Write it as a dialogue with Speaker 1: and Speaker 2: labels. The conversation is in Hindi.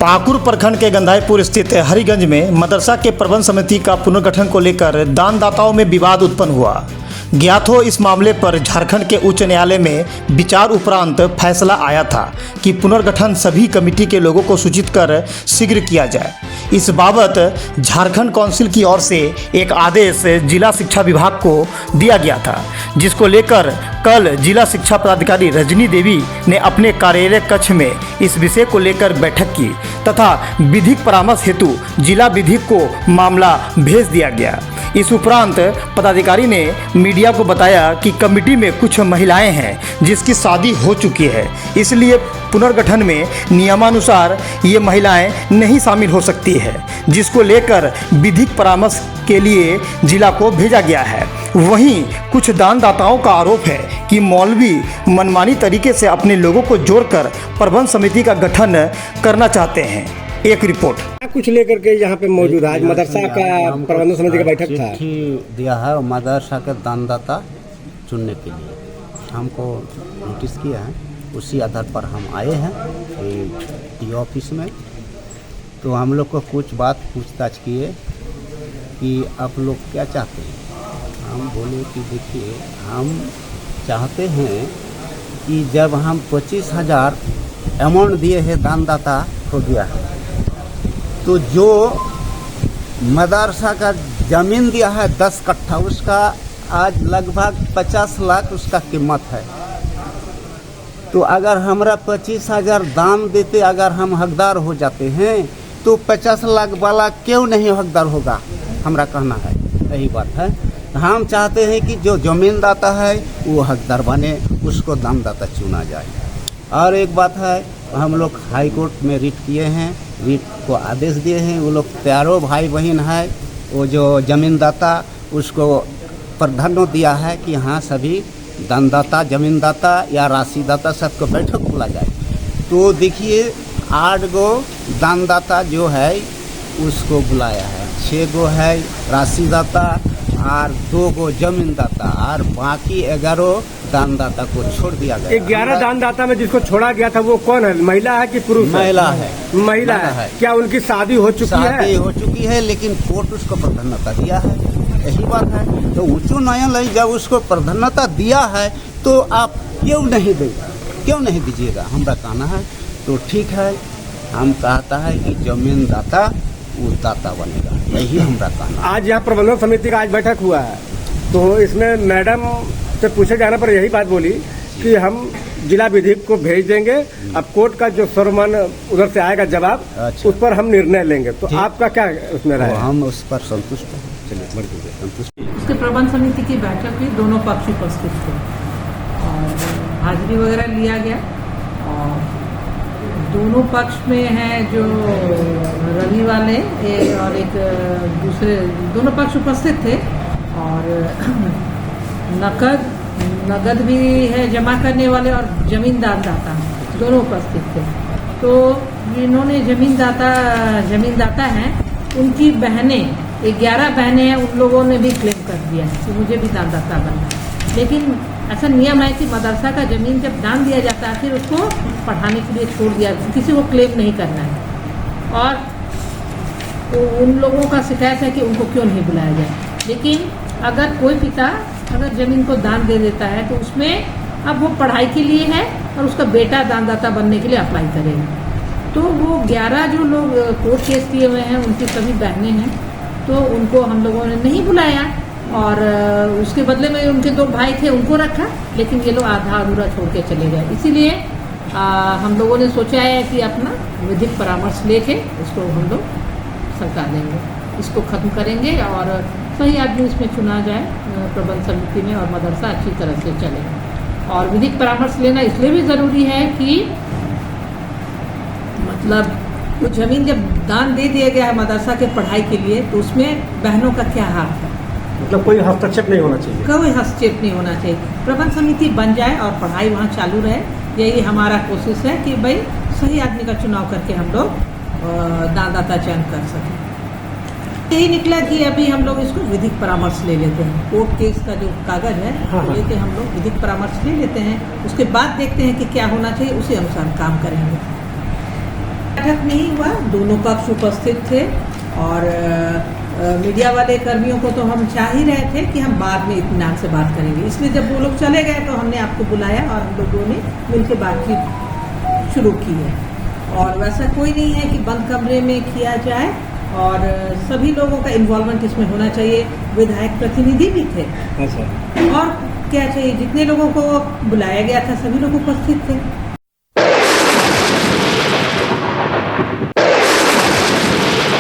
Speaker 1: पाकुड़ प्रखंड के गंधाईपुर स्थित हरिगंज में मदरसा के प्रबंध समिति का पुनर्गठन को लेकर दानदाताओं में विवाद उत्पन्न हुआ। ज्ञात हो इस मामले पर झारखंड के उच्च न्यायालय में विचार उपरांत फैसला आया था कि पुनर्गठन सभी कमेटी के लोगों को सूचित कर शीघ्र किया जाए। इस बाबत झारखंड काउंसिल की ओर से एक आदेश जिला शिक्षा विभाग को दिया गया था, जिसको लेकर कल जिला शिक्षा पदाधिकारी रजनी देवी ने अपने कार्यालय कक्ष में इस विषय को लेकर बैठक की तथा विधिक परामर्श हेतु जिला विधिक को मामला भेज दिया गया। इस उपरांत पदाधिकारी ने मीडिया को बताया कि कमेटी में कुछ महिलाएं हैं जिसकी शादी हो चुकी है, इसलिए पुनर्गठन में नियमानुसार ये महिलाएं नहीं शामिल हो सकती है, जिसको लेकर विधिक परामर्श के लिए जिला को भेजा गया है। वहीं कुछ दानदाताओं का आरोप है कि मौलवी मनमानी तरीके से अपने लोगों को जोड़कर प्रबंध समिति का गठन करना चाहते हैं। एक रिपोर्ट
Speaker 2: कुछ लेकर के यहाँ पे मौजूद आज मदरसा का प्रबंधन समिति का बैठक था।
Speaker 3: चिट्ठी दिया है मदरसा के दानदाता चुनने के लिए, हमको नोटिस किया है, उसी आधार पर हम आए हैं ये ऑफिस में। तो हम लोग को कुछ बात पूछताछ किए कि आप लोग क्या चाहते हैं। हम बोले कि देखिए, हम चाहते हैं कि जब हम 25,000 अमाउंट दिए हैं दानदाता को दिया है, तो जो मदरसा का ज़मीन दिया है 10 कट्ठा, उसका आज लगभग 50 लाख उसका कीमत है। तो अगर हमारा 25,000 दान देते अगर हम हकदार हो जाते हैं तो 50 लाख वाला क्यों नहीं हकदार होगा, हमारा कहना है यही बात है। हम चाहते हैं कि जो ज़मीनदाता है वो हकदार बने, उसको दानदाता चुना जाए। और एक बात है, हम लोग हाई कोर्ट में रिट किए हैं, रिट को आदेश दिए हैं। वो लोग प्यारो भाई बहन है, वो जो ज़मीनदाता उसको प्राधान्य दिया है कि हाँ सभी दानदाता, ज़मीनदाता या राशिदाता सबको बैठक बुला जाए। तो देखिए 8 गो दानदाता जो है उसको बुलाया है, 6 गो है राशिदाता और 2 गो ज़मीनदाता, और बाकी 11 दानदाता को छोड़ दिया गया।
Speaker 2: 11 दानदाता में जिसको छोड़ा गया था वो कौन है, महिला है कि पुरुष?
Speaker 3: महिला है।
Speaker 2: महिला है। क्या उनकी शादी हो चुकी है?
Speaker 3: शादी हो चुकी है, लेकिन कोर्ट उसको प्राधान्यता दिया है, यही बात है। तो उच्च न्यायालय जब उसको प्राधान्यता दिया है तो आप क्यों नहीं देगा, क्यों नहीं दीजिएगा, हमारा कहना है। तो ठीक है, हम कहता है कि जमीनदाता वो दाता बनेगा, यही हमारा कहना।
Speaker 2: आज यहाँ प्रबंधन समिति का आज बैठक हुआ है, तो इसमें मैडम से पूछे जाने पर यही बात बोली कि हम जिला विधिक को भेज देंगे, अब कोर्ट का जो फरमान उधर से आएगा जवाब, उस पर हम निर्णय लेंगे। तो आपका क्या उसमें रहा?
Speaker 3: हम उस पर संतुष्ट हैं। चलिए संतुष्ट।
Speaker 4: उसके प्रबंध समिति की बैठक हुई, दोनों पक्ष उपस्थित थे और हाजिरी वगैरह लिया गया। और दोनों पक्ष में है जो रवि वाले और एक दूसरे, दोनों पक्ष उपस्थित थे। और नकद भी है जमा करने वाले और जमींदार दाता दोनों उपस्थित थे। तो जिन्होंने जमींदाता हैं उनकी बहनें, 11 बहनें हैं, उन लोगों ने भी क्लेम कर दिया है कि मुझे भी दानदाता बनना है। लेकिन ऐसा नियम है कि मदरसा का ज़मीन जब दान दिया जाता है फिर उसको पढ़ाने के लिए छोड़ दिया, किसी को क्लेम नहीं करना है। और तो उन लोगों का शिकायत है कि उनको क्यों नहीं बुलाया जाए। लेकिन अगर कोई पिता अगर ज़मीन को दान दे देता है तो उसमें अब वो पढ़ाई के लिए है और उसका बेटा दानदाता बनने के लिए अप्लाई करेगा। तो वो 11 जो लोग कोर्ट केस किए हुए हैं उनकी सभी बहनें हैं, तो उनको हम लोगों ने नहीं बुलाया और उसके बदले में उनके 2 भाई थे उनको रखा, लेकिन ये लोग आधा अधूरा छोड़ के चले गए। इसीलिए हम लोगों ने सोचा है कि अपना विधिक परामर्श लेके इसको हम लोग सरकार देंगे, इसको ख़त्म करेंगे और सही आदमी इसमें चुना जाए प्रबंध समिति में और मदरसा अच्छी तरह से चले। और विधिक परामर्श लेना इसलिए भी ज़रूरी है कि मतलब वो ज़मीन जब दान दे दिया गया है मदरसा के पढ़ाई के लिए, तो उसमें बहनों का क्या हाथ है,
Speaker 2: मतलब कोई हस्तक्षेप नहीं होना चाहिए,
Speaker 4: कोई हस्तक्षेप नहीं होना चाहिए। प्रबंध समिति बन जाए और पढ़ाई वहाँ चालू रहे, यही हमारा कोशिश है कि भाई सही आदमी का चुनाव करके हम लोग दानदाता चयन कर सकें। यही निकला कि अभी हम लोग इसको विधिक परामर्श ले लेते हैं, कोर्ट केस का जो कागज है वो लेके हम लोग विधिक परामर्श ले लेते हैं, उसके बाद देखते हैं कि क्या होना चाहिए, उसी अनुसार काम करेंगे। बैठक नहीं हुआ, दोनों पक्ष उपस्थित थे और मीडिया वाले कर्मियों को तो हम चाह ही रहे थे कि हम बाद में इत्मीनान से बात करेंगे, इसलिए जब वो लोग चले गए तो हमने आपको बुलाया और हम लोगों ने मिलकर बातचीत शुरू की है। और वैसा कोई नहीं है कि बंद कमरे में किया जाए और सभी लोगों का इन्वॉल्वमेंट इसमें होना चाहिए। विधायक प्रतिनिधि भी थे और क्या चाहिए, जितने लोगों को बुलाया गया था सभी लोग उपस्थित थे।